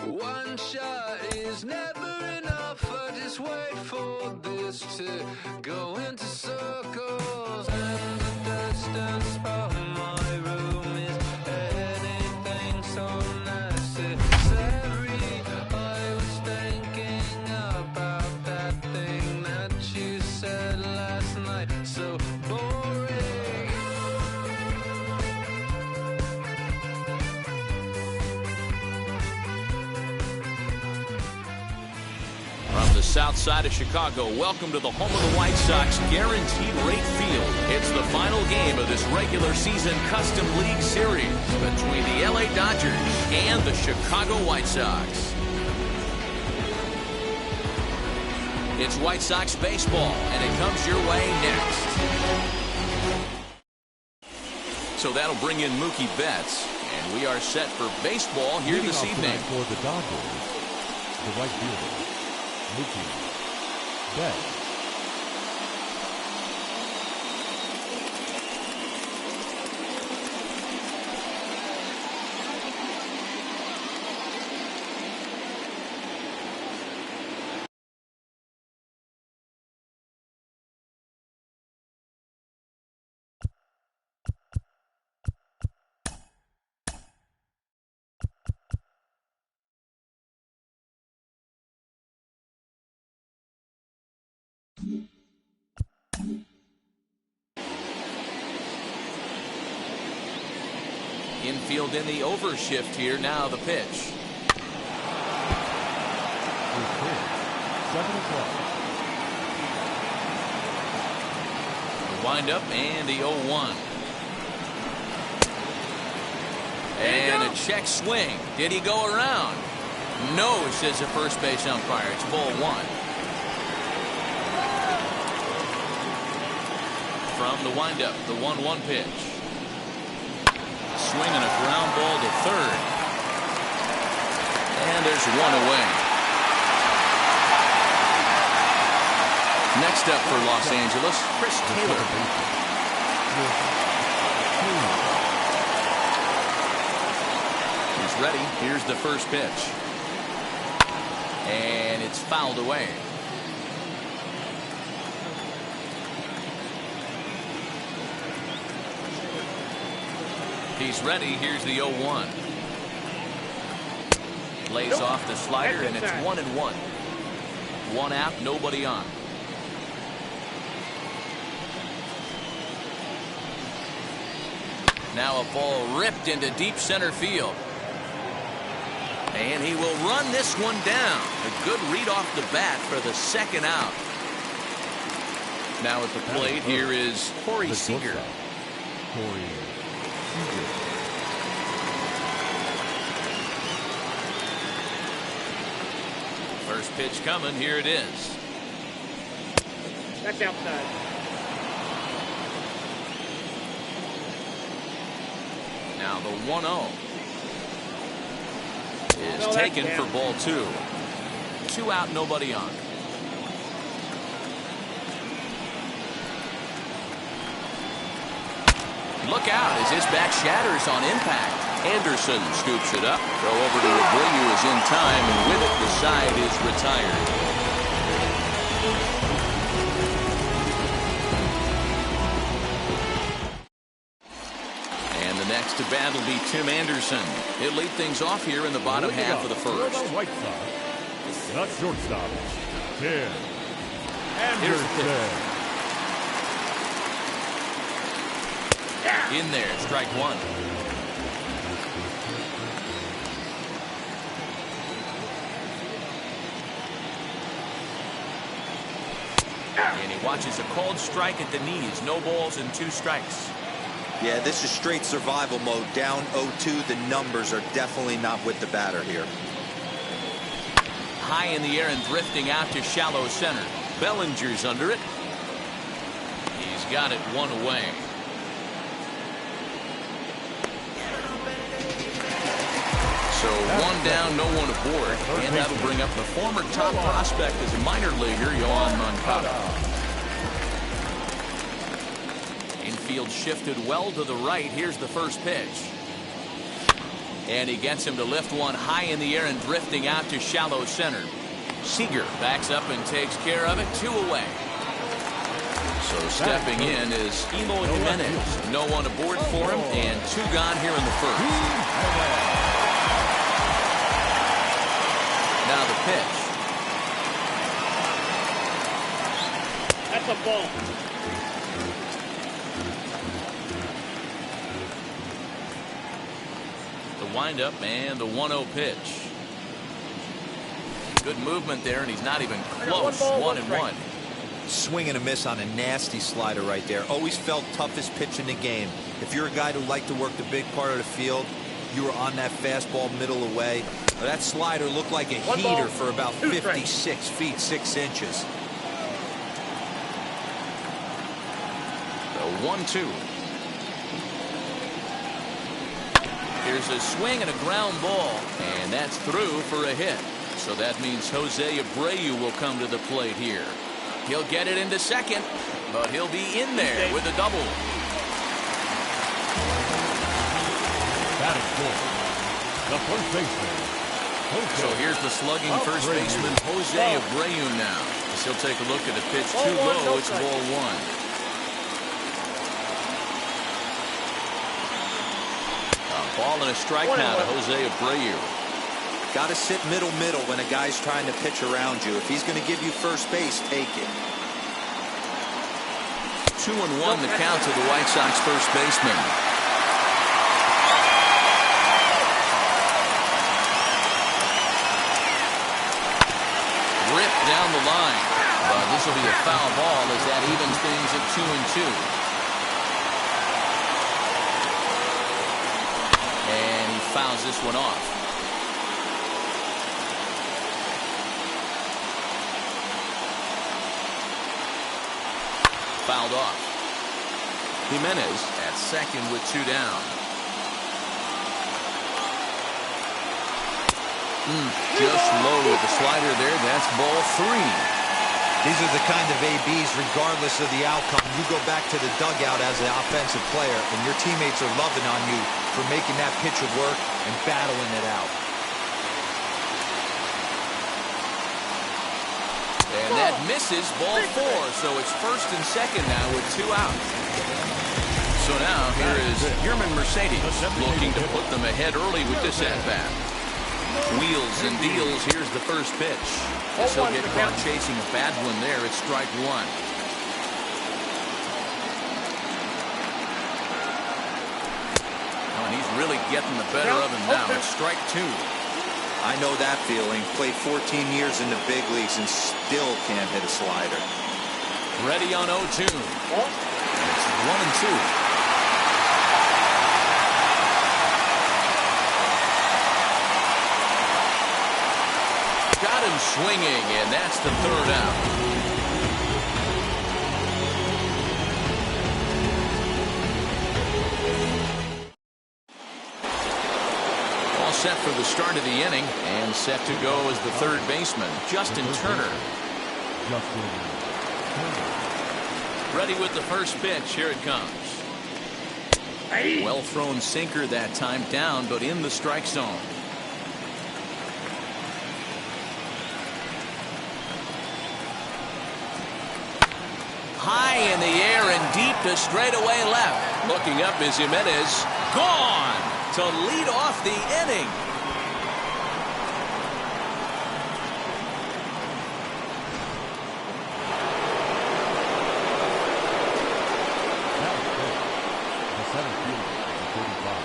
One shot is never enough. I just wait for this to go into circles. And the distance from my room is anything so necessary. I was thinking about that thing that you said last night. So boring. From the south side of Chicago, welcome to the home of the White Sox Guaranteed Rate Field. It's the final game of this regular season Custom League Series between the LA Dodgers and the Chicago White Sox. It's White Sox baseball, and it comes your way next. So that'll bring in Mookie Betts, and we are set for baseball here this evening. For the Dodgers, the right fielder, Mookie Betts. Infield in the overshift here. Now the pitch. 7 o'clock. The windup and the 0-1. And a check swing. Did he go around? No, says the first base umpire. It's ball 1. From the windup, the 1-1 pitch. Swinging a ground ball to third. And there's one away. Next up for Los Angeles, Chris Taylor. He's ready. Here's the first pitch. And it's fouled away. He's ready. Here's the 0-1. Lays off the slider, and it's 1-1. One out, nobody on. Now a ball ripped into deep center field. And he will run this one down. A good read off the bat for the second out. Now at the plate, here is Corey Seager. First pitch coming. Here it is. That's outside. Now the 1-0 is taken for ball 2. 2 out, nobody on. Look out as his bat shatters on impact. Anderson scoops it up. Throw over to Abreu is in time, and with it, the side is retired. And the next to bat will be Tim Anderson. He'll lead things off here in the bottom half of the first. White Sox, not shortstop, Tim Anderson. In there, strike 1. And he watches a called strike at the knees. No balls and 2 strikes. Yeah, this is straight survival mode. Down 0-2. The numbers are definitely not with the batter here. High in the air and drifting out to shallow center. Bellinger's under it. He's got it 1 away. So 1 down, no one aboard, and that'll bring up the former top prospect as a minor leaguer, Yohan Moncada. Infield shifted well to the right. Here's the first pitch. And he gets him to lift one high in the air and drifting out to shallow center. Seager backs up and takes care of it. 2 away. So stepping in is Emo Jimenez. No one aboard for him, and 2 gone here in the first. Now the pitch. That's a ball. The windup and the 1-0 pitch. Good movement there, and he's not even close. 1-1. Swing and a miss on a nasty slider right there. Always felt toughest pitch in the game. If you're a guy who liked to work the big part of the field, you were on that fastball middle away. That slider looked like a heater for about 56 feet 6 inches. The 1-2. Here's a swing and a ground ball, and that's through for a hit. So that means Jose Abreu will come to the plate here. He'll get it into second, but he'll be in there with a double. Batting fourth, the first baseman. So here's the slugging first baseman Jose Abreu now. As he'll take a look at the pitch too low. It's ball 1. A ball and a strike now to Jose Abreu. Got to sit middle when a guy's trying to pitch around you. If he's going to give you first base, take it. 2-1 the count to the White Sox first baseman. Ripped down the line, but this will be a foul ball as that evens things at 2-2. And he fouls this one off. Fouled off. Jimenez at second with 2 down. Just low with the slider there. That's ball 3. These are the kind of ABs, regardless of the outcome. You go back to the dugout as an offensive player, and your teammates are loving on you for making that pitcher work and battling it out. And that misses ball 4. So it's first and second now with 2 out. So now here is Yerman Mercedes looking to put them ahead early with this at-bat. Wheels and deals. Here's the first pitch. As he'll get caught chasing a bad one there. It's strike 1. Oh, and he's really getting the better of him now. It's strike 2. I know that feeling. Played 14 years in the big leagues and still can't hit a slider. Ready on 0-2. It's 1-2. Got him swinging, and that's the 3rd out. All set for the start of the inning, and set to go as the 3rd baseman, Justin Turner. Ready with the first pitch. Here it comes. Well thrown sinker that time, down, but in the strike zone. High in the air and deep to straightaway left. Looking up is Jimenez. Gone to lead off the inning.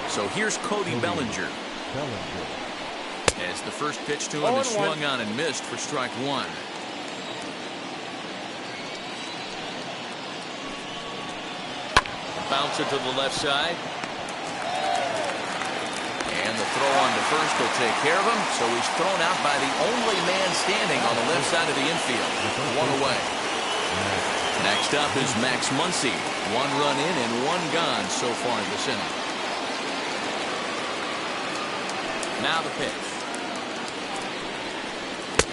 So here's Cody Bellinger. As the first pitch to him is swung on and missed for strike 1. Bounce it to the left side. And the throw on to first will take care of him. So he's thrown out by the only man standing on the left side of the infield. 1 away. Next up is Max Muncy. 1 run in and 1 gone so far this inning. Now the pitch.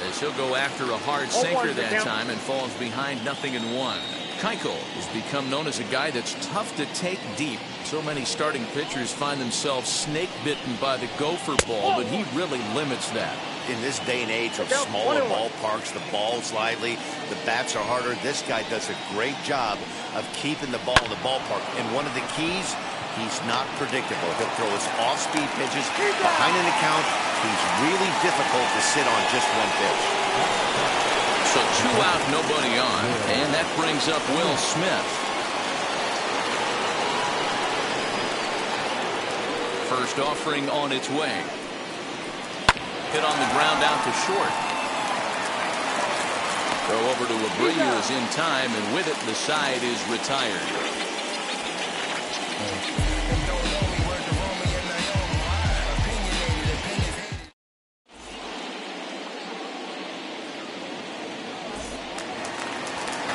As he'll go after a hard sinker that time and falls behind 0-1. Keuchel has become known as a guy that's tough to take deep. So many starting pitchers find themselves snake bitten by the gopher ball, but he really limits that. In this day and age of smaller ballparks, the ball's lively, the bats are harder. This guy does a great job of keeping the ball in the ballpark. And one of the keys, he's not predictable. He'll throw his off-speed pitches behind an account. He's really difficult to sit on just one pitch. So 2 out, nobody on, and that brings up Will Smith. First offering on its way. Hit on the ground out to short. Throw over to Abreu is in time, and with it, the side is retired.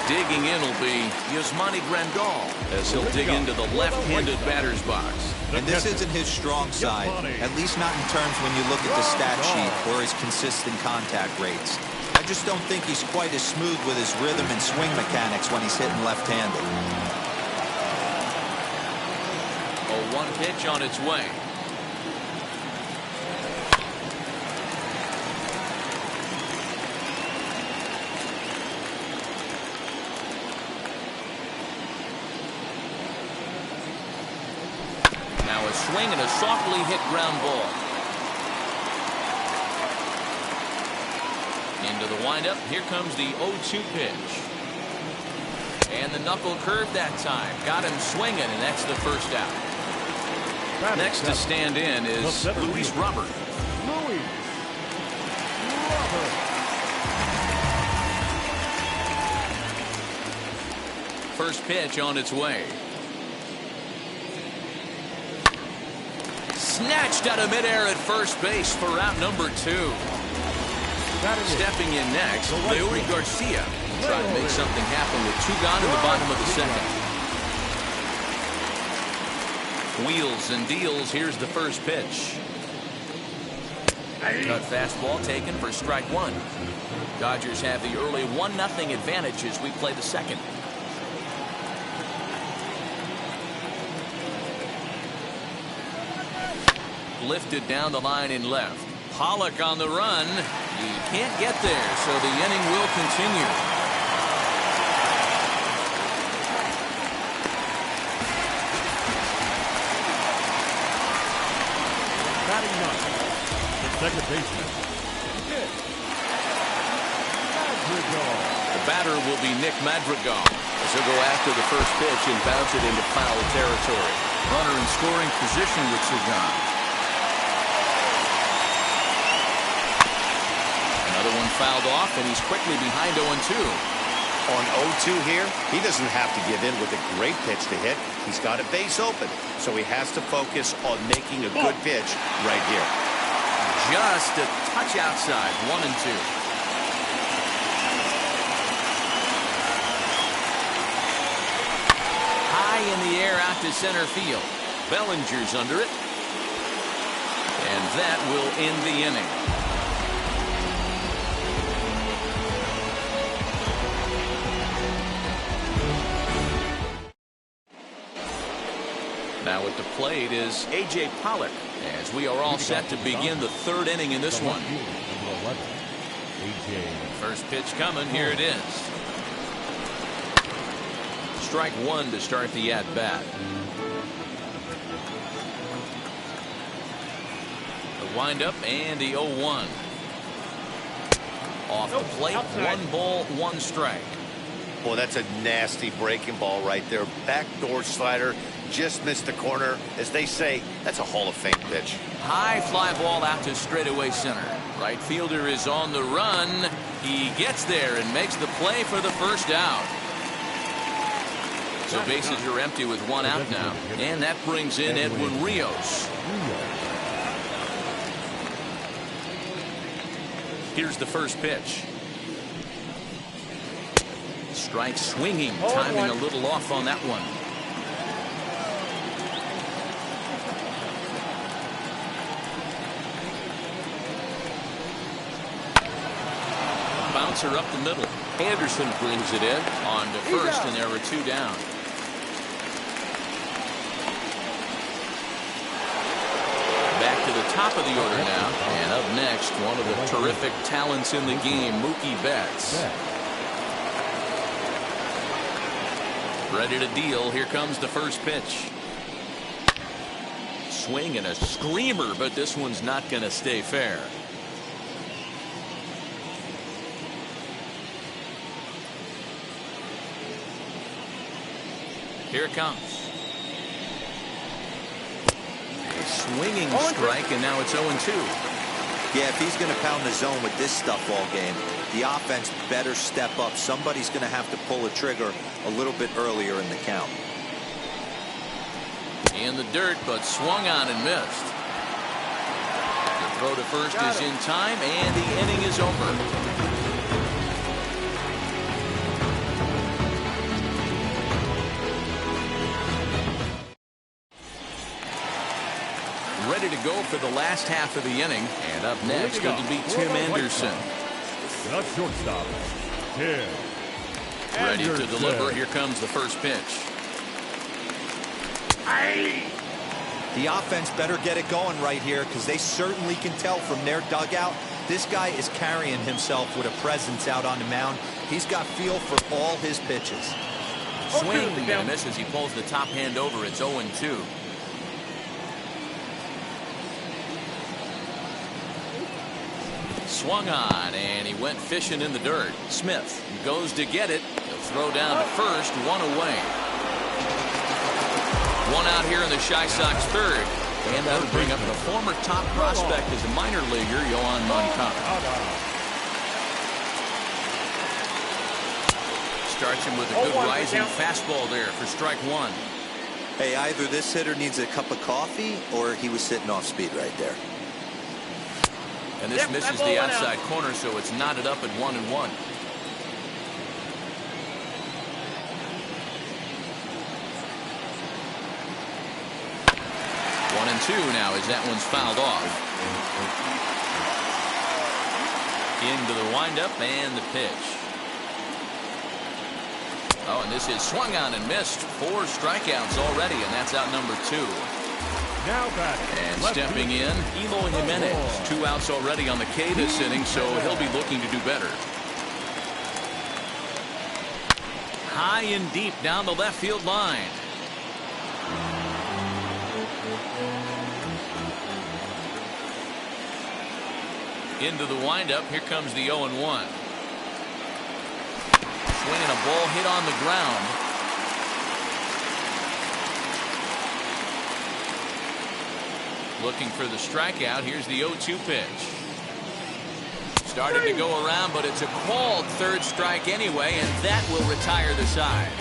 Digging in will be Yasmani Grandal as he'll dig into the left-handed batter's box. And this isn't his strong side, at least not in terms when you look at the stat sheet or his consistent contact rates. I just don't think he's quite as smooth with his rhythm and swing mechanics when he's hitting left-handed. 0-1 pitch on its way. Now a swing and a softly hit ground ball. Into the windup. Here comes the 0-2 pitch. And the knuckle curve that time. Got him swinging, and that's the first out. Next to stand in is Luis Robert. First pitch on its way. Snatched out of midair at first base for out number 2. Stepping in next, Leury Garcia. Trying to make something happen with 2 gone in the bottom of the second. Wheels and deals. Here's the first pitch. Cut fastball taken for strike 1. Dodgers have the early 1-0 advantage as we play the second. Lifted down the line in left. Pollock on the run. He can't get there, so the inning will continue. Batting ninth, the second baseman, Nick Madrigal. The batter will be Nick Madrigal as he'll go after the first pitch and bounce it into foul territory. Runner in scoring position with 2 gone. Another one fouled off, and he's quickly behind 0-2. On 0-2 here, he doesn't have to give in with a great pitch to hit. He's got a base open, so he has to focus on making a good pitch right here. Just a touch outside, 1-2. High in the air out to center field. Bellinger's under it. And that will end the inning. Now at the plate is A.J. Pollock as we are all set to begin the 3rd inning in this one. First pitch coming. Here it is. Strike 1 to start the at-bat. The windup and the 0-1. Off the plate, 1 ball, 1 strike. Boy, that's a nasty breaking ball right there. Backdoor slider. Just missed the corner. As they say, that's a Hall of Fame pitch. High fly ball out to straightaway center. Right fielder is on the run. He gets there and makes the play for the first out. So bases are empty with 1 out now. And that brings in Edwin Rios. Here's the first pitch. Strike swinging. Timing a little off on that one. bouncer up the middle. Anderson brings it in on to first, and there are 2 down. Back to the top of the order now. And up next, one of the terrific talents in the game, Mookie Betts. Ready to deal. Here comes the first pitch. Swing and a screamer, but this one's not going to stay fair. Here it comes. A swinging strike, and now it's 0-2. Yeah, if he's going to pound the zone with this stuff all game, the offense better step up. Somebody's going to have to pull a trigger a little bit earlier in the count. In the dirt, but swung on and missed. The throw to first is in time, and the inning is over. Ready to go for the last half of the inning, and up next it'll be Tim Anderson. The shortstop, Tim Ready to Anderson. deliver. Here comes the first pitch. The offense better get it going right here, because they certainly can tell from their dugout this guy is carrying himself with a presence out on the mound. He's got feel for all his pitches. Swing and a miss as he pulls the top hand over. It's 0-2. Swung on, and he went fishing in the dirt. Smith goes to get it. He'll throw down to first, 1 away. 1 out here in the Chi Sox third. And that'll bring up the former top prospect as a minor leaguer, Yohan Moncada. Starts him with a good rising fastball there for strike 1. Hey, either this hitter needs a cup of coffee or he was sitting off speed right there. And this misses the outside corner, so it's knotted up at 1-1. 1-2 now as that one's fouled off. Into the windup and the pitch. Oh, and this is swung on and missed. 4 strikeouts already, and that's out number 2. Now back. And stepping in, Eloy Jimenez. 2 outs already on the K this inning, so he'll be looking to do better. High and deep down the left field line. Into the windup. Here comes the 0-1. Swinging a ball hit on the ground. Looking for the strikeout. Here's the 0-2 pitch. Started to go around, but it's a called third strike anyway, and that will retire the side.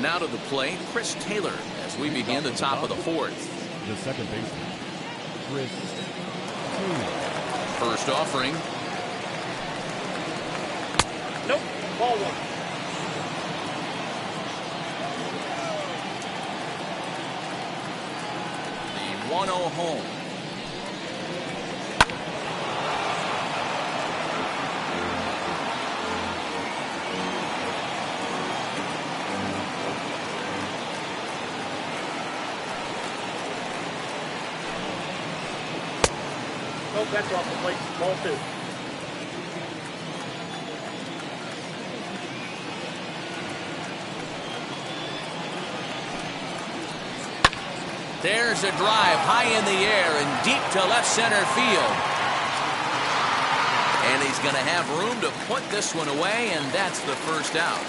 Now to the plate, Chris Taylor, as we begin the top of the 4th. The second baseman, Chris Taylor. First offering. Nope. Ball 1. The 1-0 home. Nope, that's off the plate. Ball 2. There's a drive high in the air and deep to left center field. And he's going to have room to put this one away, and that's the first out.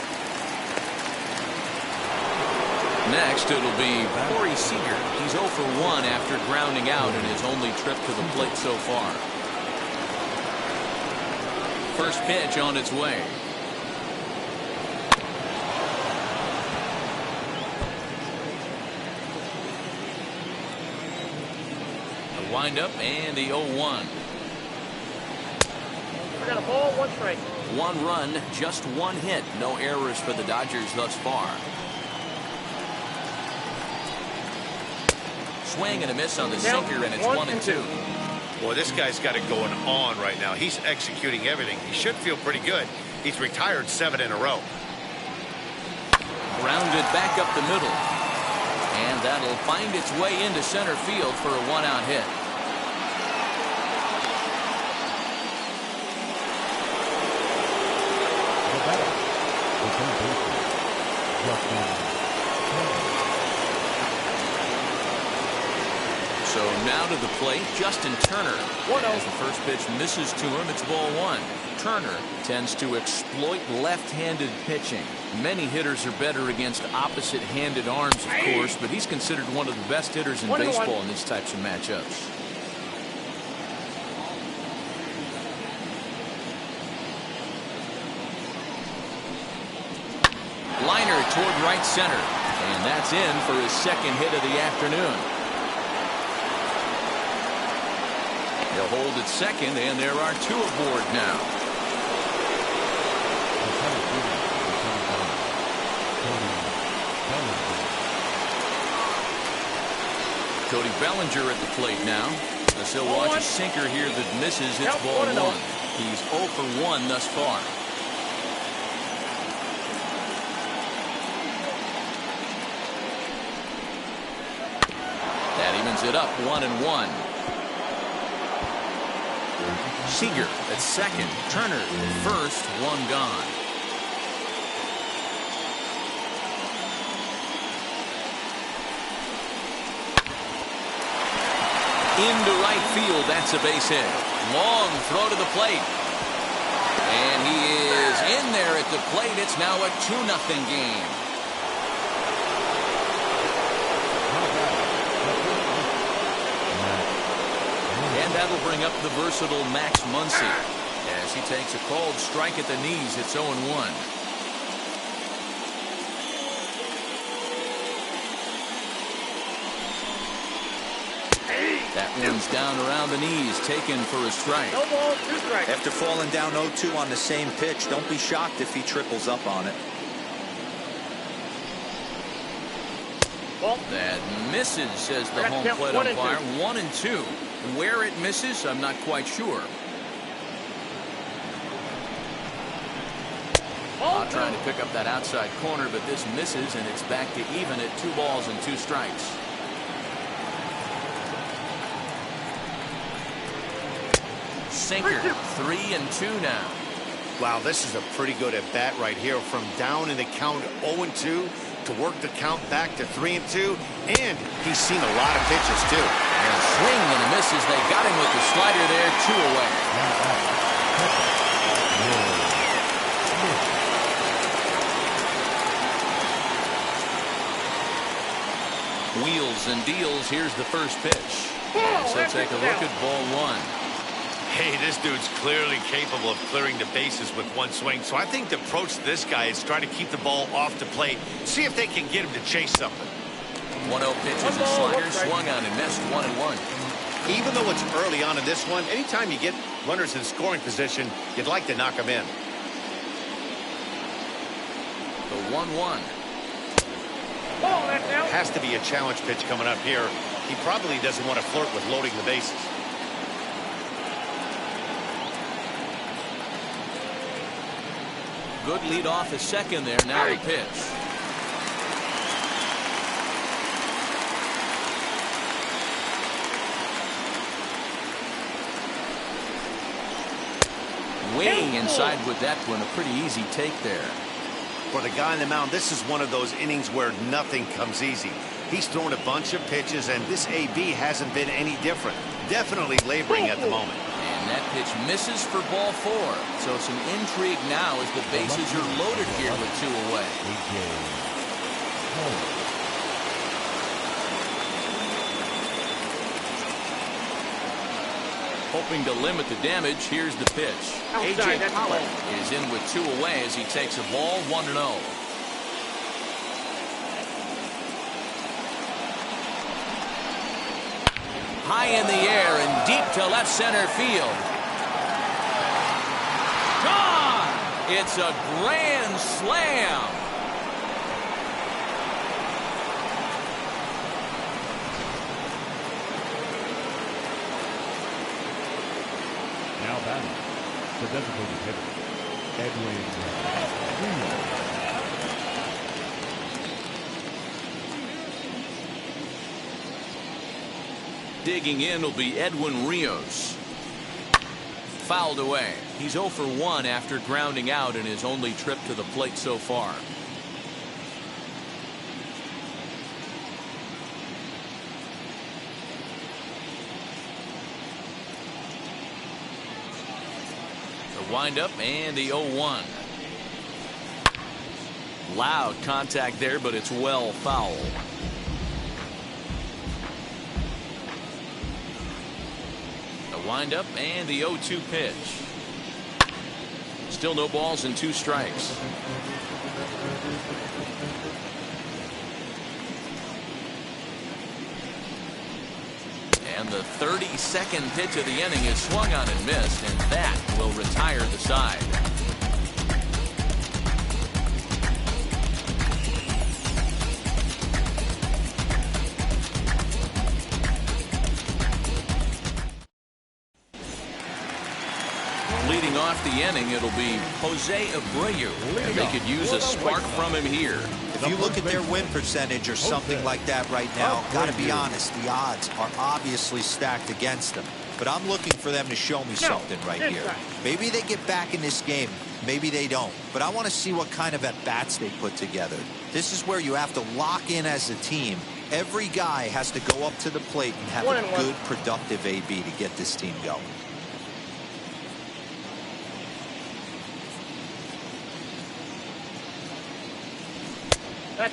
Next, it'll be Corey Seager. He's 0 for 1 after grounding out in his only trip to the plate so far. First pitch on its way. The windup and the 0-1. We got a ball, 1 strike. 1 run, just 1 hit. No errors for the Dodgers thus far. swing and a miss on the sinker, and it's 1-2. Boy, this guy's got it going on right now. He's executing everything. He should feel pretty good. He's retired 7 in a row. Grounded back up the middle. And that'll find its way into center field for a 1-out hit. So now to the plate, Justin Turner. As the first pitch misses to him, it's ball 1. Turner tends to exploit left-handed pitching. Many hitters are better against opposite-handed arms, of course, but he's considered one of the best hitters in baseball in these types of matchups. Liner toward right center, and that's in for his second hit of the afternoon. He'll hold at second, and there are 2 aboard now. Cody Bellinger at the plate now. As he'll watch a sinker here that misses. It's ball 1. He's 0 for 1 thus far. That evens it up 1-1. Seager at second. Turner first. 1 gone. Into right field. That's a base hit. Long throw to the plate. And he is in there at the plate. It's now a 2-0 game. And that'll bring up the versatile Max Muncy. As he takes a called strike at the knees, it's 0-1. That one's down around the knees, taken for a strike. No ball, 2 strikes. After falling down 0-2 on the same pitch, don't be shocked if he triples up on it. Ball. That misses, says the home plate umpire. 1-2. Where it misses, I'm not quite sure. Trying to pick up that outside corner, but this misses, and it's back to even at 2 balls and 2 strikes. Sinker, 3-2 now. Wow, this is a pretty good at bat right here. From down in the count 0-2 to work the count back to 3-2, and he's seen a lot of pitches too. And a swing and a misses. They got him with the slider there. 2 away. Wheels and deals. Here's the first pitch. So take a look at ball 1. Hey, this dude's clearly capable of clearing the bases with 1 swing. So I think the approach to this guy is try to keep the ball off the plate. See if they can get him to chase something. 1-0 pitch is a slider, swung on and missed. 1-1. Even though it's early on in this one, anytime you get runners in scoring position, you'd like to knock them in. The 1-1. Has to be a challenge pitch coming up here. He probably doesn't want to flirt with loading the bases. Good lead off at second there. Now the pitch. Way inside with that one. A pretty easy take there. For the guy on the mound, this is one of those innings where nothing comes easy. He's thrown a bunch of pitches, and this AB hasn't been any different. Definitely laboring at the moment. And that pitch misses for ball 4. So some intrigue now as the bases are loaded here with 2 away. Hoping to limit the damage, here's the pitch. A.J. Pollock is in with 2 away as he takes a ball. 1-0. High in the air and deep to left center field. Gone! It's a grand slam. batter, the designated hitter, Edwin Rios. Digging in will be Edwin Rios. Fouled away. He's 0 for 1 after grounding out in his only trip to the plate so far. The windup and the 0-1. Loud contact there, but it's well foul. Windup and the 0-2 pitch. Still no balls and 2 strikes. And the 32nd pitch of the inning is swung on and missed, and that will retire the side. Leading off the inning, it'll be Jose Abreu, and they could use a spark from him here. If you look at their win percentage or something like that right now, gotta be honest, the odds are obviously stacked against them. But I'm looking for them to show me something right here. Maybe they get back in this game, maybe they don't. But I want to see what kind of at-bats they put together. This is where you have to lock in as a team. Every guy has to go up to the plate and have a good, productive AB to get this team going.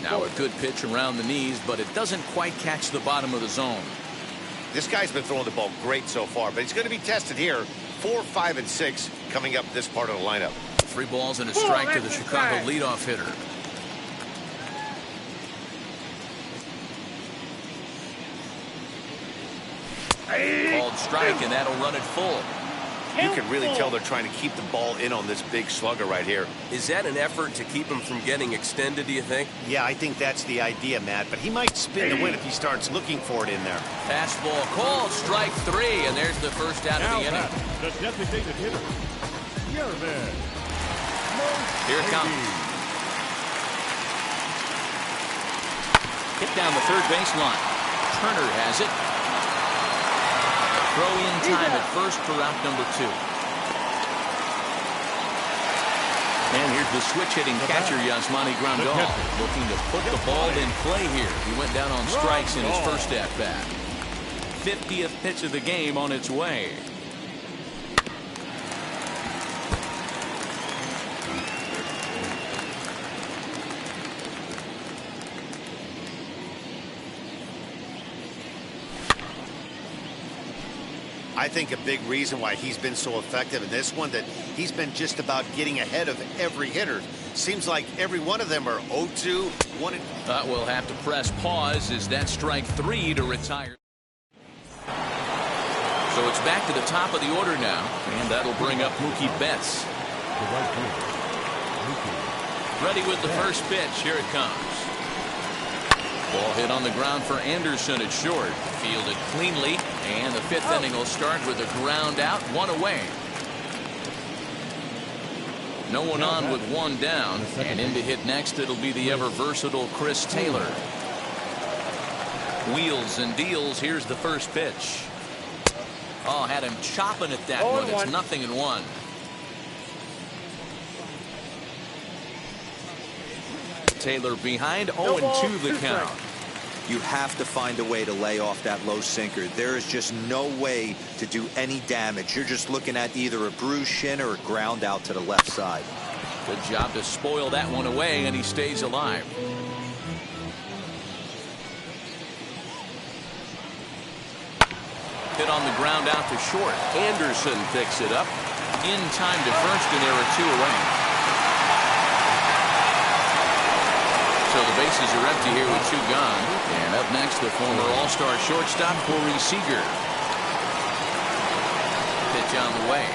Now a good pitch around the knees, but it doesn't quite catch the bottom of the zone. This guy's been throwing the ball great so far, but he's going to be tested here. 4, 5, and 6 coming up this part of the lineup. 3 balls and a strike to the Chicago leadoff hitter. Called strike, and that'll run it full. You can really tell they're trying to keep the ball in on this big slugger right here. Is that an effort to keep him from getting extended, do you think? Yeah, I think that's the idea, Matt. But he might spin the win if he starts looking for it in there. Fastball called, strike 3, and there's the first out of the inning. The designated hitter, Yerman. Here it comes. Hit down the third baseline. Turner has it. Throw in time at first for out number 2. And here's the switch hitting catcher Yasmani Grandal looking to put the ball in play here. He went down on strikes in his first at bat. 50th pitch of the game on its way. I think a big reason why he's been so effective in this one, that he's been just about getting ahead of every hitter. Seems like every one of them are 0-2, 1. We'll have to press pause as that strike 3 to retire. So it's back to the top of the order now, and that'll bring up Mookie Betts. Ready with the first pitch. Here it comes. Ball hit on the ground for Anderson at short. Fielded cleanly, and the 5th inning will start with a ground out, 1 away. No one on with 1 down, and in to hit next it'll be the ever versatile Chris Taylor. Wheels and deals. Here's the first pitch. Oh, had him chopping at that one. It's 0-1. Taylor behind, 0-2 the count. You have to find a way to lay off that low sinker. There is just no way to do any damage. You're just looking at either a bruised shin or a ground out to the left side. Good job to spoil that one away, and he stays alive. Hit on the ground out to short. Anderson picks it up in time to first, and there are 2 away. So the bases are empty here with 2 gone. And up next, the former All-Star shortstop, Corey Seager. Pitch on the way.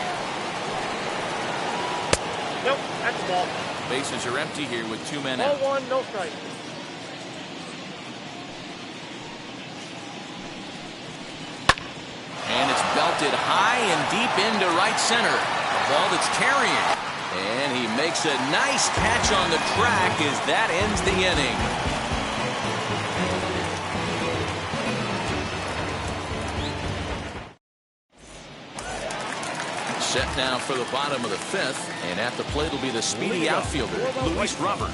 Nope, that's the ball. Bases are empty here with 2 men out. 0-1, no strike. And it's belted belted high and deep into right center. A ball that's carrying. And he makes a nice catch on the track as that ends the inning. Set now for the bottom of the fifth, and at the plate will be the speedy outfielder, Luis Robert.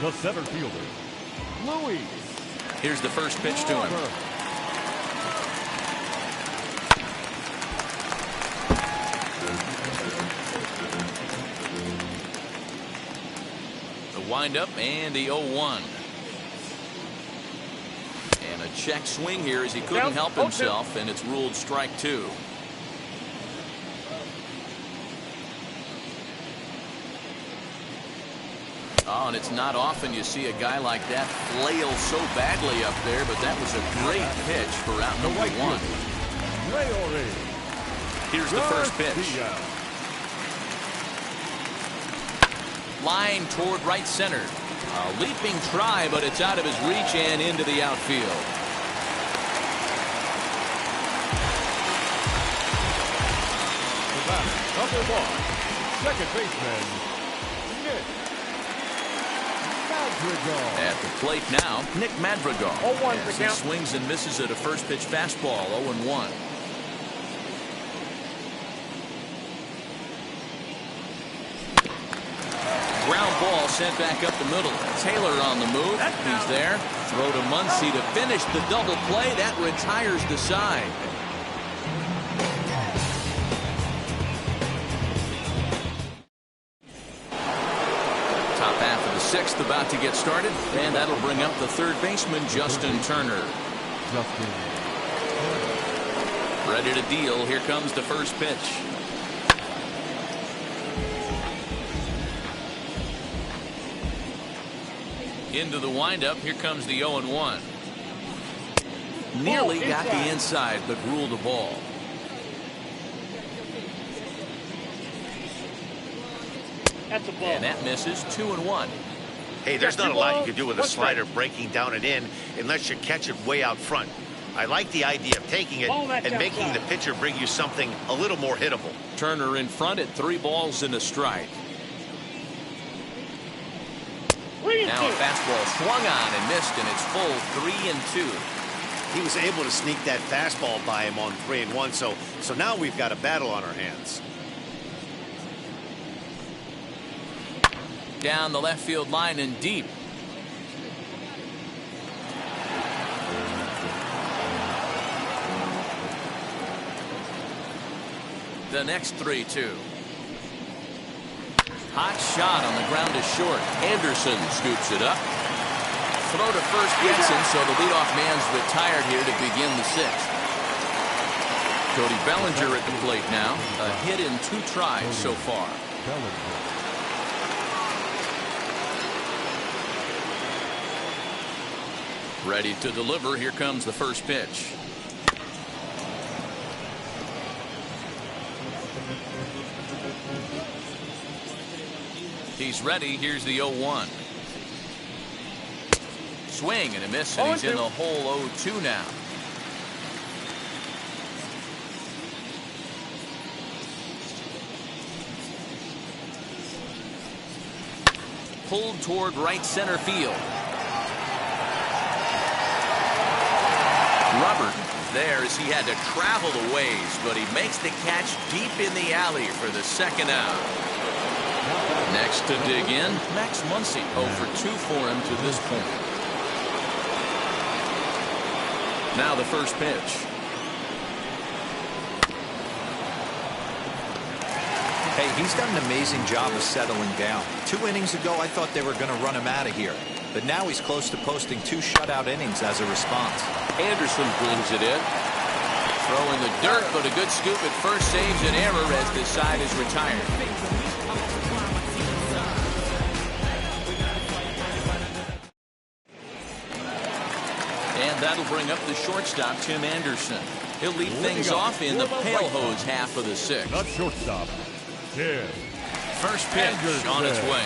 The center fielder, Luis. Here's the first pitch to him. The windup and the 0-1. And a check swing here as he couldn't help himself, and it's ruled strike 2. Oh, and it's not often you see a guy like that flail so badly up there, but that was a great pitch for out number 1. Here's the first pitch. Line toward right center. A leaping try, but it's out of his reach and into the outfield. Number 1, second baseman, Nick Madrigal. At the plate now, Nick Madrigal. 0-1 as he swings and misses at a first pitch fastball, 0-1. Ground ball sent back up the middle. Taylor on the move. He's there. Throw to Muncy to finish the double play. That retires the side. Top half of the sixth about to get started, and that'll bring up the third baseman, Justin Turner. Ready to deal. Here comes the first pitch. Into the windup. Here comes the 0-1. Nearly got the inside, but ruled a ball. That's a ball. And that misses. 2-1. Hey, there's not a lot you can do with a slider breaking down and in unless you catch it way out front. I like the idea of taking it and making the pitcher bring you something a little more hittable. Turner in front at 3 balls and a strike. Now a fastball swung on and missed, and it's full 3-2. He was able to sneak that fastball by him on 3-1, so now we've got a battle on our hands. Down the left field line and deep. The next 3-2. Hot shot on the ground is short. Anderson scoops it up. Throw to first gets him, so the leadoff man's retired here to begin the sixth. Cody Bellinger at the plate now. A hit in 2 tries so far. Ready to deliver. Here comes the first pitch. He's ready. Here's the 0-1. Swing and a miss, and he's in the hole 0-2 now. Pulled toward right center field. Robert there as he had to travel the ways, but he makes the catch deep in the alley for the second out. Next to dig in, Max Muncy. 0 for 2 for him to this point. Now the first pitch. Hey, he's done an amazing job of settling down. 2 innings ago, I thought they were going to run him out of here. But now he's close to posting 2 shutout innings as a response. Anderson brings it in. Throwing the dirt, but a good scoop at first saves an error as this side is retired. And that'll bring up the shortstop, Tim Anderson. He'll lead things off in the pale hose half of the sixth. Not shortstop, Tim. First pitch on its way.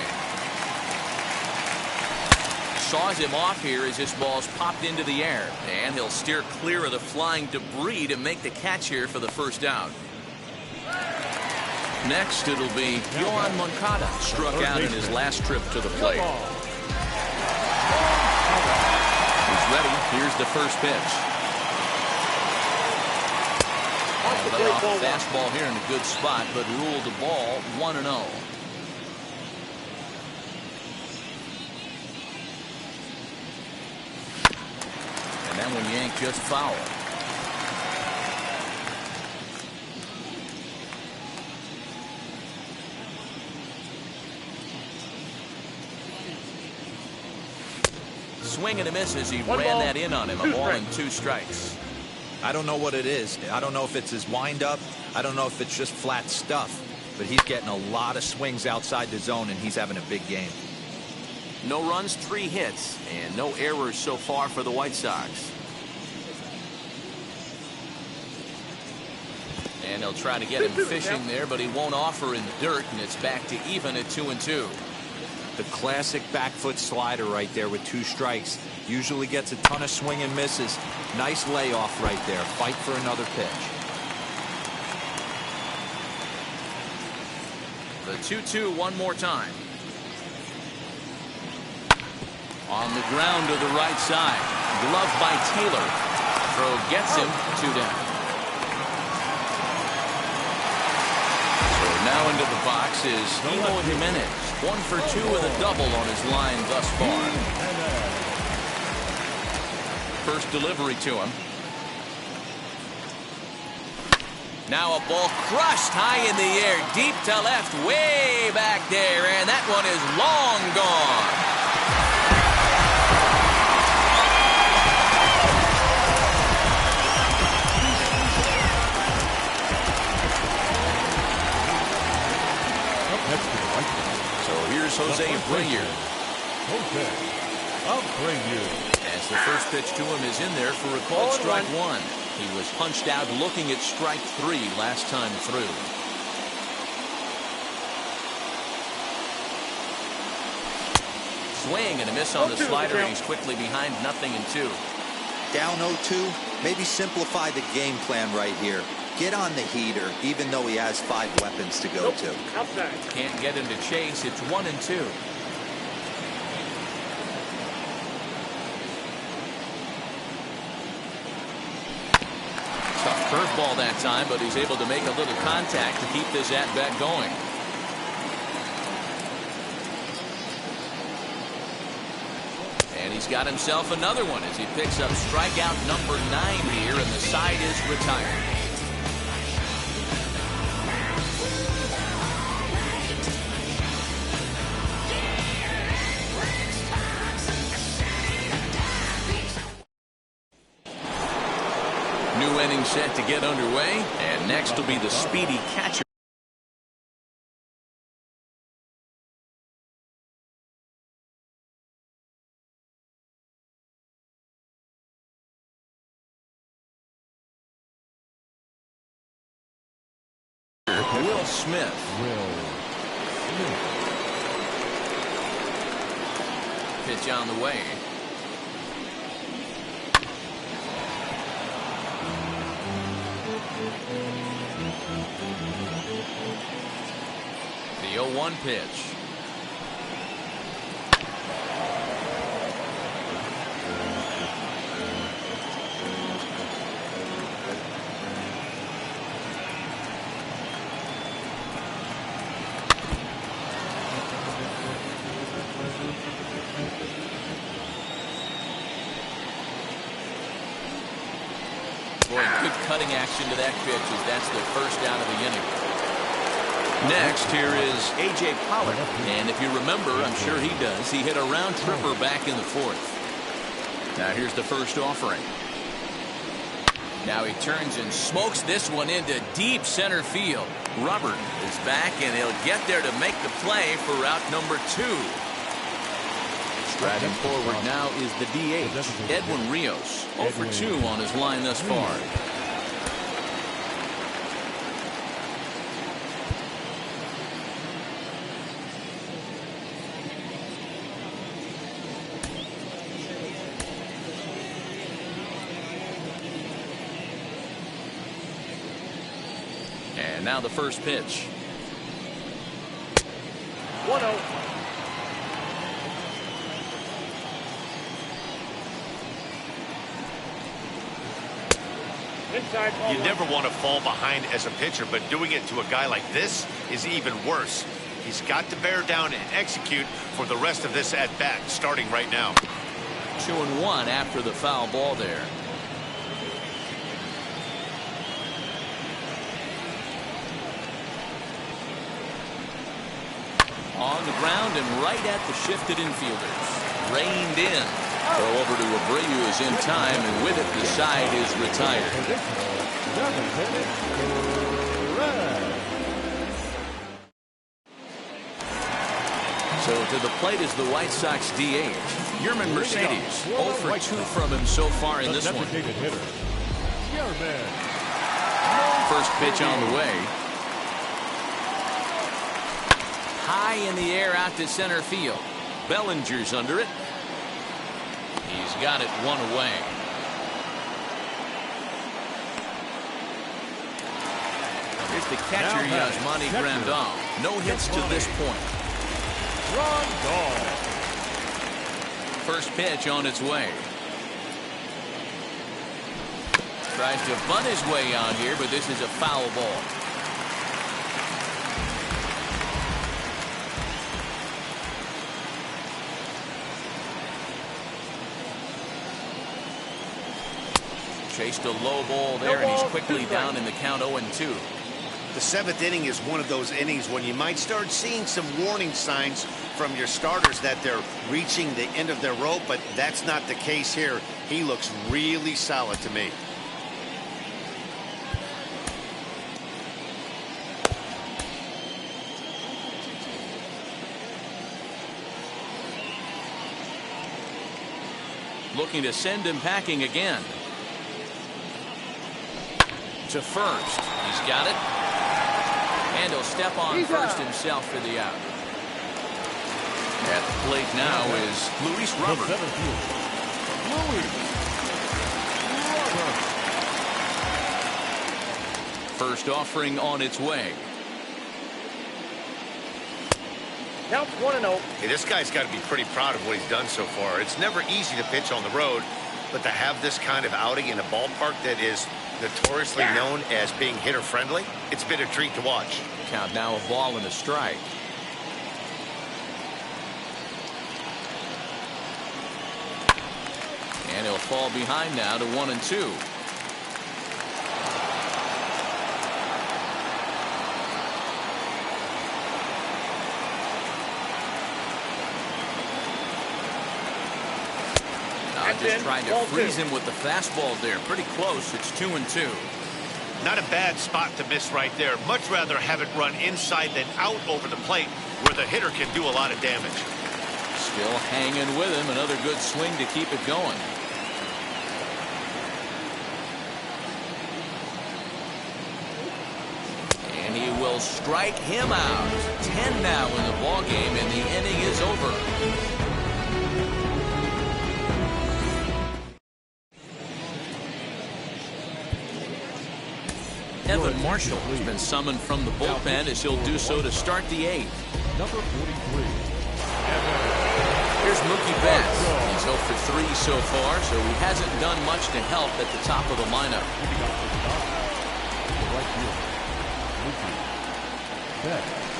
saws him off here as this ball's popped into the air. And he'll steer clear of the flying debris to make the catch here for the first down. Next, it'll be Yohan Moncada, struck out in his last trip to the plate. He's ready. Here's the first pitch. Let off a fastball here in a good spot, but ruled the ball 1-0. And that one yanked just foul. Swing and a miss as he ran that in on him. A ball and 2 strikes. I don't know what it is. I don't know if it's his windup. I don't know if it's just flat stuff. But he's getting a lot of swings outside the zone, and he's having a big game. No runs, 3 hits, and no errors so far for the White Sox. And they'll try to get him fishing there, but he won't offer in the dirt, and it's back to even at 2-2. The classic back foot slider right there with 2 strikes. Usually gets a ton of swing and misses. Nice layoff right there. Fight for another pitch. The 2-2 one more time. On the ground to the right side. Glove by Taylor. Throw gets him 2 down. So now into the box is Eloy Jimenez. 1 for 2 with a double on his line thus far. First delivery to him. Now a ball crushed high in the air, deep to left, way back there, and that one is long gone. Next to the right. So here's Jose Abreu. Jose Abreu. As the first pitch to him is in there for a called strike 1. He was punched out looking at strike 3 last time through. Swing and a miss on the slider, and he's quickly behind 0-2. Down 0-2. Maybe simplify the game plan right here. Get on the heater, even though he has 5 weapons to go to. Can't get him to chase. It's 1-2. Curveball that time, but he's able to make a little contact to keep this at-bat going. And he's got himself another one as he picks up strikeout number 9 here, and the side is retired. New inning set to get underway, and next will be the speedy catcher. Will Smith. Pitch on the way. The 0-1 pitch. Boy, good cutting action to that pitch as that's the first out of the inning. Next, here is A.J. Pollock. And if you remember, I'm sure he does, he hit a round tripper back in the 4th. Now here's the first offering. Now he turns and smokes this one into deep center field. Robert is back, and he'll get there to make the play for out number 2. Striding forward now is the DH, Edwin Rios. 0 for 2 on his line thus far. And now the first pitch. 1-0. Inside ball. You never want to fall behind as a pitcher, but doing it to a guy like this is even worse. He's got to bear down and execute for the rest of this at-bat, starting right now. 2-1 after the foul ball there. On the ground and right at the shifted infielders. Reined in. Throw over to Abreu is in time, and with it, the side is retired. So to the plate is the White Sox DH. Yerman Mercedes, 0 for 2 from him so far in this one. First pitch on the way. High in the air out to center field. Bellinger's under it. He's got it one away. Here's the catcher, Yasmani Grandal. No hits to this point. First pitch on its way. Tries to bunt his way on here, but this is a foul ball. Chased a low ball there, and he's quickly down in the count 0-2. The 7th inning is one of those innings when you might start seeing some warning signs from your starters that they're reaching the end of their rope, but that's not the case here. He looks really solid to me. Looking to send him packing again. To first. He's got it. And he'll step on first himself for the out. At the plate now is Luis Robert. First offering on its way. Now 1-0. Hey, this guy's got to be pretty proud of what he's done so far. It's never easy to pitch on the road, but to have this kind of outing in a ballpark that is notoriously known as being hitter friendly, it's been a treat to watch. Count now a ball and a strike. And he'll fall behind now to 1-2. Just trying to freeze him with the fastball there. Pretty close. It's 2-2. Not a bad spot to miss right there. Much rather have it run inside than out over the plate where the hitter can do a lot of damage. Still hanging with him. Another good swing to keep it going. And he will strike him out. 10 now in the ball game, and the inning is over. Evan Marshall has been summoned from the bullpen as he'll do so to start the 8th. Number 43. Here's Mookie Betts. He's 0 for 3 so far, so he hasn't done much to help at the top of the lineup.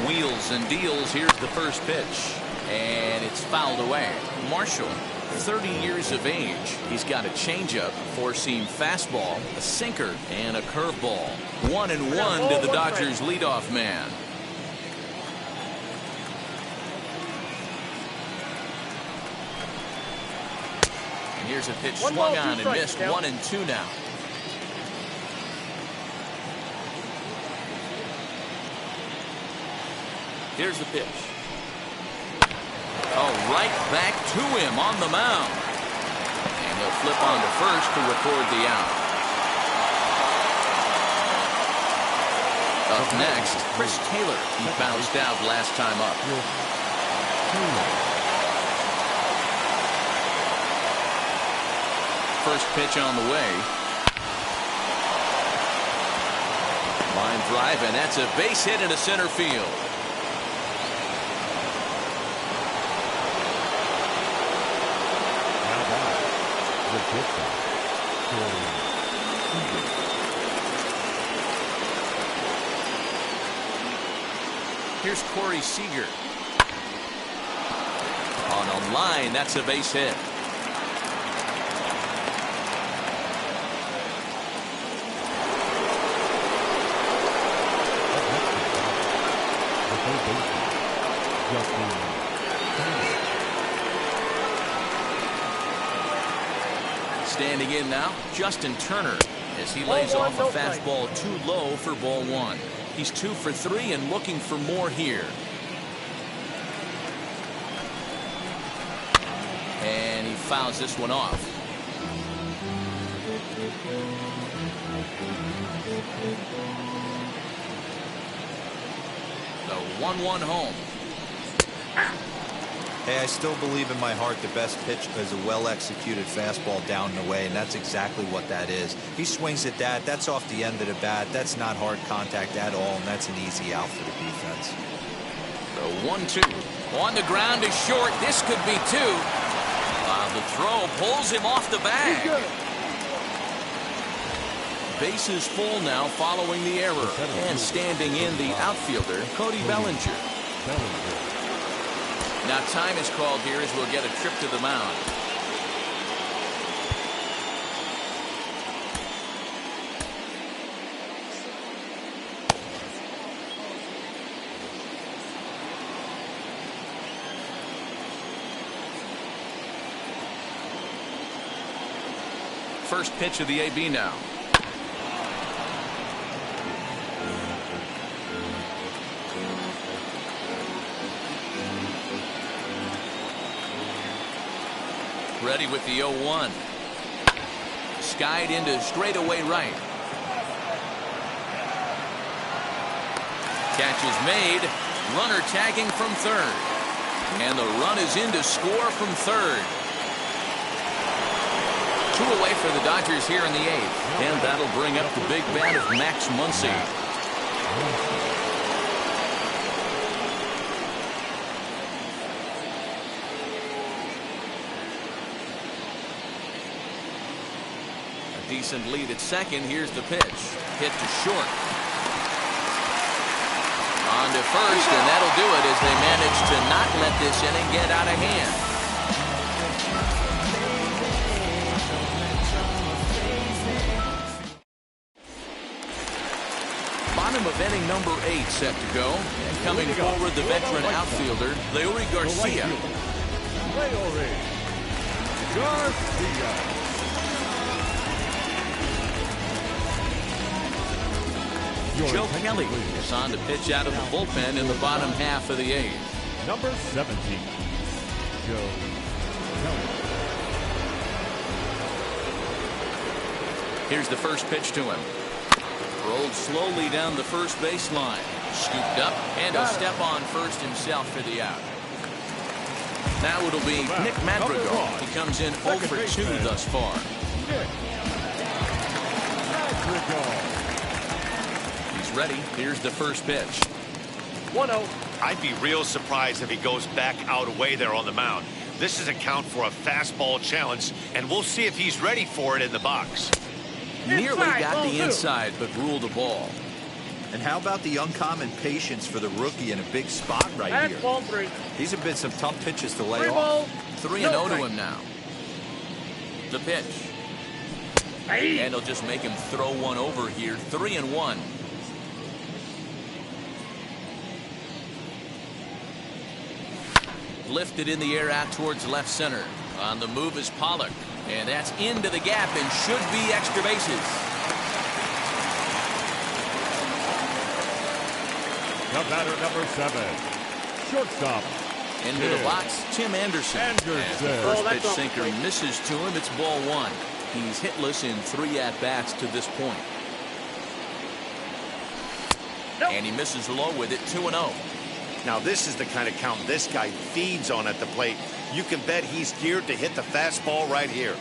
Wheels and deals. Here's the first pitch, and it's fouled away. Marshall, 30 years of age. He's got a changeup, four-seam fastball, a sinker, and a curveball. 1-1 to the Dodgers leadoff man. And here's a pitch swung on and missed. 1-2 now. Here's the pitch. Oh, right back to him on the mound. And he'll flip on to first to record the out. Up next, Chris Taylor. He bounced out last time up. First pitch on the way. Line drive, and that's a base hit into center field. Now back, the shortstop, Corey Seager. Here's Corey Seager. On a line, that's a base hit. Standing in now, Justin Turner, as he lays off a fastball too low for ball one. He's 2 for 3 and looking for more here. And he fouls this one off. The 1-1 home. Hey, I still believe in my heart the best pitch is a well-executed fastball down and away, and that's exactly what that is. He swings at that. That's off the end of the bat. That's not hard contact at all, and that's an easy out for the defense. The 1-2. On the ground is short. This could be 2. The throw pulls him off the bag. Bases full now following the error. And standing in the outfielder, Cody Bellinger. Now time is called here as we'll get a trip to the mound. First pitch of the AB now. Ready with the 0-1. Skied into straightaway right. Catch is made. Runner tagging from third. And the run is in to score from third. 2 away for the Dodgers here in the 8th. And that'll bring up the big bat of Max Muncy. Decent lead at second. Here's the pitch. Hit to short. On to first, and that'll do it as they manage to not let this inning get out of hand. Bottom of inning number 8 set to go. And coming forward, the veteran outfielder, Leury Garcia. Leury Garcia. Joe Kelly is on to pitch out of the bullpen in the bottom half of the 8th. Number 17, Joe Kelly. Here's the first pitch to him. Rolled slowly down the first baseline. Scooped up, and he'll step on first himself for the out. Now it'll be Nick Madrigal. He comes in 0 for 2 thus far. Nick Madrigal. Ready. Here's the first pitch. 1-0. I'd be real surprised if he goes back out away there on the mound. This is a count for a fastball challenge, and we'll see if he's ready for it in the box. Nearly got the inside, but ruled a ball. And how about the uncommon patience for the rookie in a big spot right here? Ball 3. These have been some tough pitches to lay 3 off. balls. 3-0 to him now. The pitch. And he'll just make him throw one over here. 3-1. Lifted in the air out towards left center. On the move is Pollock. And that's into the gap and should be extra bases. The batter number 7, shortstop. Into the box, Tim Anderson. As the first pitch sinker misses to him, it's ball 1. He's hitless in 3 at-bats to this point. And he misses low with it. 2-0. Now this is the kind of count this guy feeds on at the plate. You can bet he's geared to hit the fastball right here.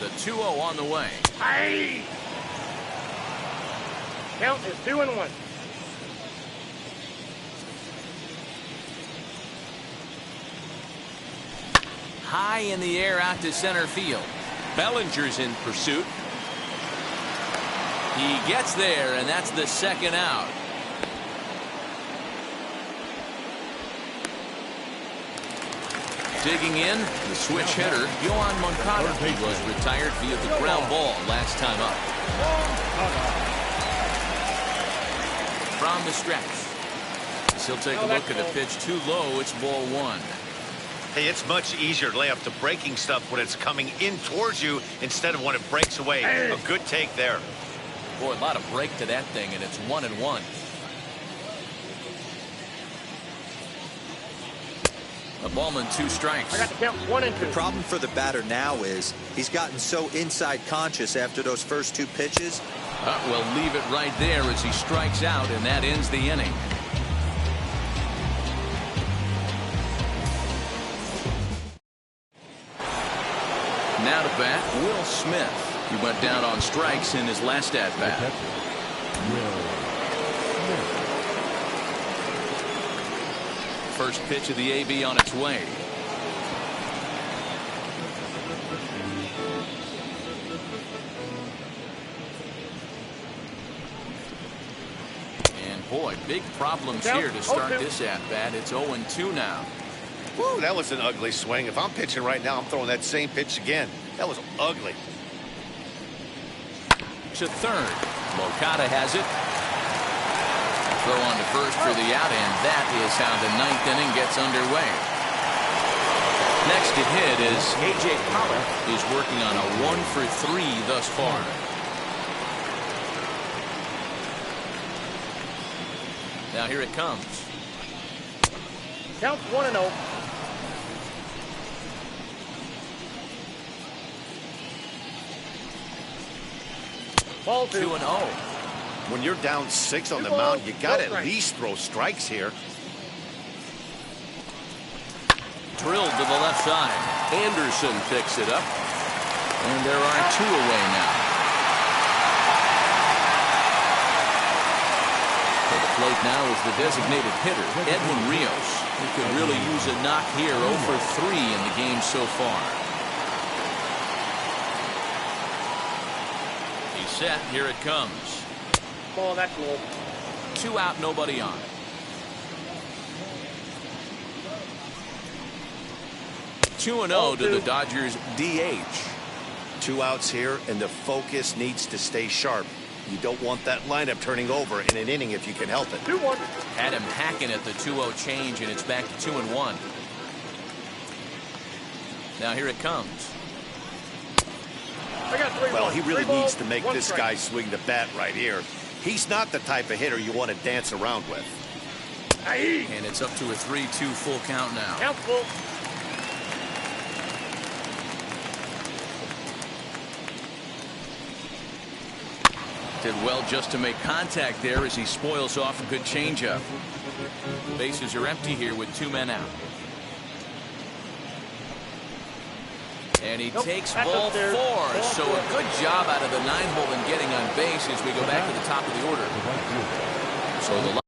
The 2-0 on the way. Aye. Count is 2-1. High in the air out to center field. Bellinger's in pursuit. He gets there, and that's the second out. Digging in, the switch hitter, Yohan Moncada. He was retired via the ground ball last time up. From the stretch. He'll take a look at a pitch too low. It's ball one. Hey, it's much easier to lay up the breaking stuff when it's coming in towards you instead of when it breaks away. A good take there. Boy, a lot of break to that thing, and it's 1-1. A ballman, 2 strikes. I got to count 1 and 2. The problem for the batter now is he's gotten so inside conscious after those first 2 pitches. We'll leave it right there as he strikes out, and that ends the inning. Now to bat, Will Smith. He went down on strikes in his last at bat. First pitch of the AB on its way. And boy, big problems here to start this at bat. It's 0-2 now. Woo, that was an ugly swing. If I'm pitching right now, I'm throwing that same pitch again. That was ugly. To third. Moncada has it. Throw on to first for the out, and that is how the 9th inning gets underway. Next to hit is A.J. Pollock, is working on a 1-for-3 thus far. Now here it comes. Count 1-0. Ball 2. 2-0. When you're down 6 on the mound, you got to at least throw strikes here. Drilled to the left side. Anderson picks it up. And there are 2 away now. To the plate now is the designated hitter, Edwin Rios. He could really use a knock here. 0-for-3 in the game so far. He's set. Here it comes. Ball, that's low. 2 out, nobody on. Two 2-0 to the Dodgers DH. 2 outs here, and the focus needs to stay sharp. You don't want that lineup turning over in an inning if you can help it. 2-1. Had him hacking at the 2-0 change, and it's back to 2-1. Now here it comes. I got 3 Well, he really 3 needs balls, to make 1 this strike. guy swing the bat right here. He's not the type of hitter you want to dance around with. Aye. And it's up to a 3-2 full count now. Count full. Did well just to make contact there as he spoils off a good changeup. Bases are empty here with 2 men out. And he takes ball 4. So a good job out of the 9-hole in getting on base as we go back to the top of the order. So the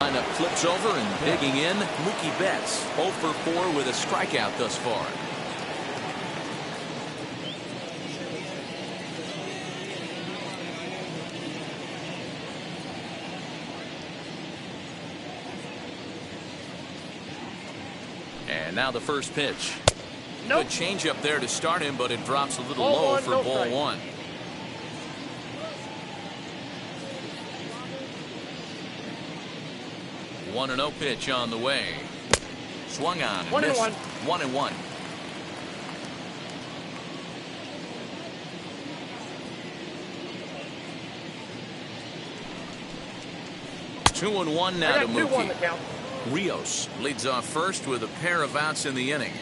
lineup flips over, and digging in, Mookie Betts, 0-for-4 with a strikeout thus far. And now the first pitch. Good change up there to start him, but it drops a little Ball low one, for no ball strike. one. One and 0 pitch on the way. Swung on and 1-1. missed. 1-1. Two and one now to 2-1 Mookie. the count. Rios leads off first with a pair of outs in the inning.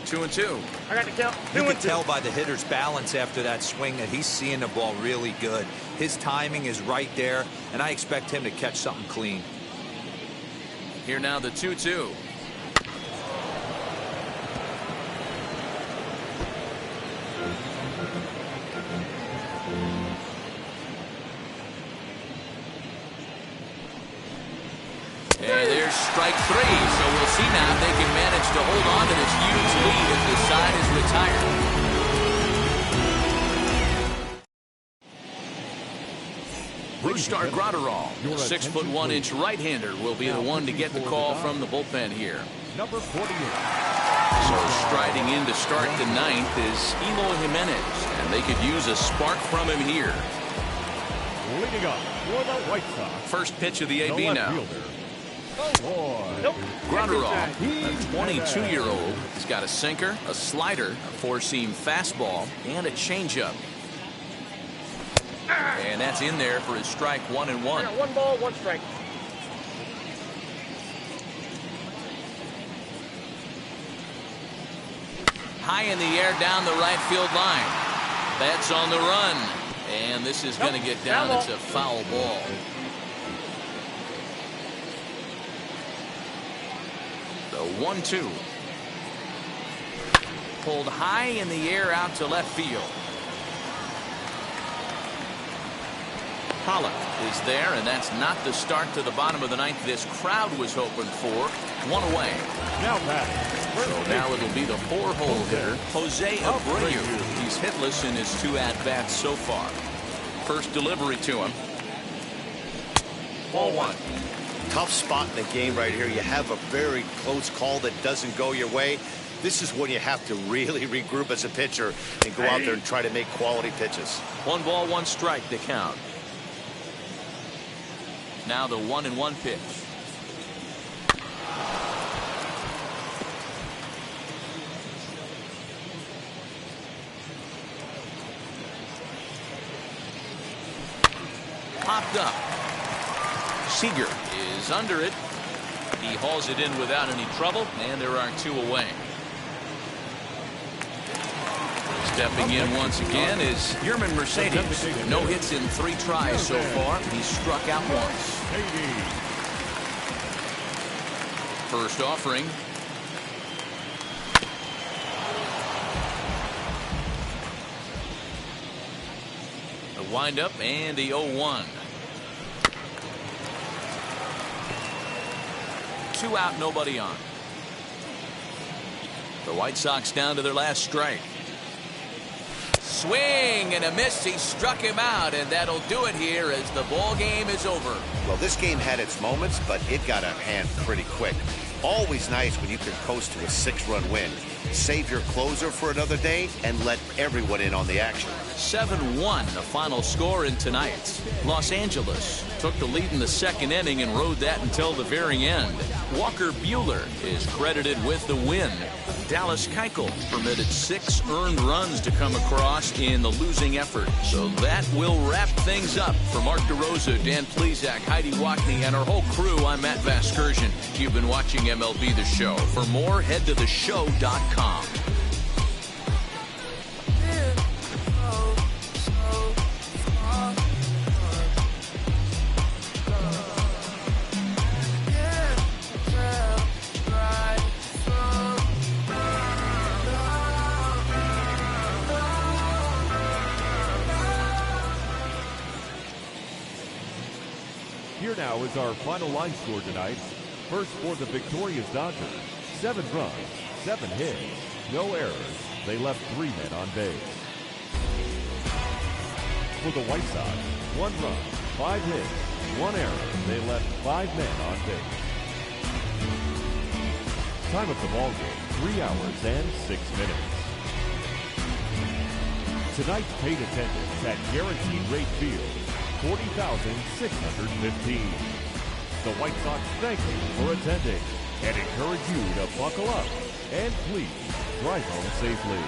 Two and two. I got the count. You 2 can and 2. tell by the hitter's balance after that swing that he's seeing the ball really good. His timing is right there, and I expect him to catch something clean. Here now the 2-2. And there's strike three. So we'll see now if they can manage to hold on to this huge lead if the side is retired. Brustar Gratterall, 6'1" right-hander, will be the one to get the call from the bullpen here. Number 48. So striding in to start the ninth is Eloy Jimenez, and they could use a spark from him here. Leading up for the White Sox. First pitch of the The AB left now. fielder, Eloy. Nope. Gratterall, a 22-year-old. He's got a sinker, a slider, a four-seam fastball, and a changeup. And that's in there for his strike 1-1. I got 1 ball, 1 strike. High in the air down the right field line. That's on the run. And this is going to get down. Foul It's a foul ball. The 1-2. Pulled high in the air out to left field. Pollock is there, and that's not the start to the bottom of the ninth this crowd was hoping for. One away. Now batting. So now it'll be the 4-hole hitter, Jose Abreu. He's hitless in his 2 at-bats so far. First delivery to him. Ball 1. Tough spot in the game right here. You have a very close call that doesn't go your way. This is when you have to really regroup as a pitcher and go out there and try to make quality pitches. 1 ball, 1 strike to count. Now the 1-1 pitch. Popped up. Seager is under it. He hauls it in without any trouble, and there are 2 away. Stepping in once again is Yerman Mercedes. No hits in 3 tries so far. He's struck out once. First offering. A windup and the 0-1. 2 out, nobody on. The White Sox down to their last strike. Swing and a miss. He struck him out, and that'll do it here as the ball game is over. Well, this game had its moments, but it got out of hand pretty quick. Always nice when you can coast to a 6-run win. Save your closer for another day and let everyone in on the action. 7-1 the final score in tonight's. Los Angeles took the lead in the 2nd inning and rode that until the very end. Walker Buehler is credited with the win. Dallas Keuchel permitted 6 earned runs to come across in the losing effort. So that will wrap things up. For Mark DeRosa, Dan Plesac, Heidi Watney, and our whole crew, I'm Matt Vasgersian. You've been watching MLB The Show. For more, head to theshow.com. Here now is our final line score tonight. First for the victorious Dodgers, 7 runs, 7 hits, no errors. They left 3 men on base. For the White Sox, 1 run, 5 hits, 1 error. They left 5 men on base. Time of the ball game, 3 hours and 6 minutes. Tonight's paid attendance at Guaranteed Rate Field, 40,615. The White Sox thank you for attending and encourage you to buckle up and please drive home safely.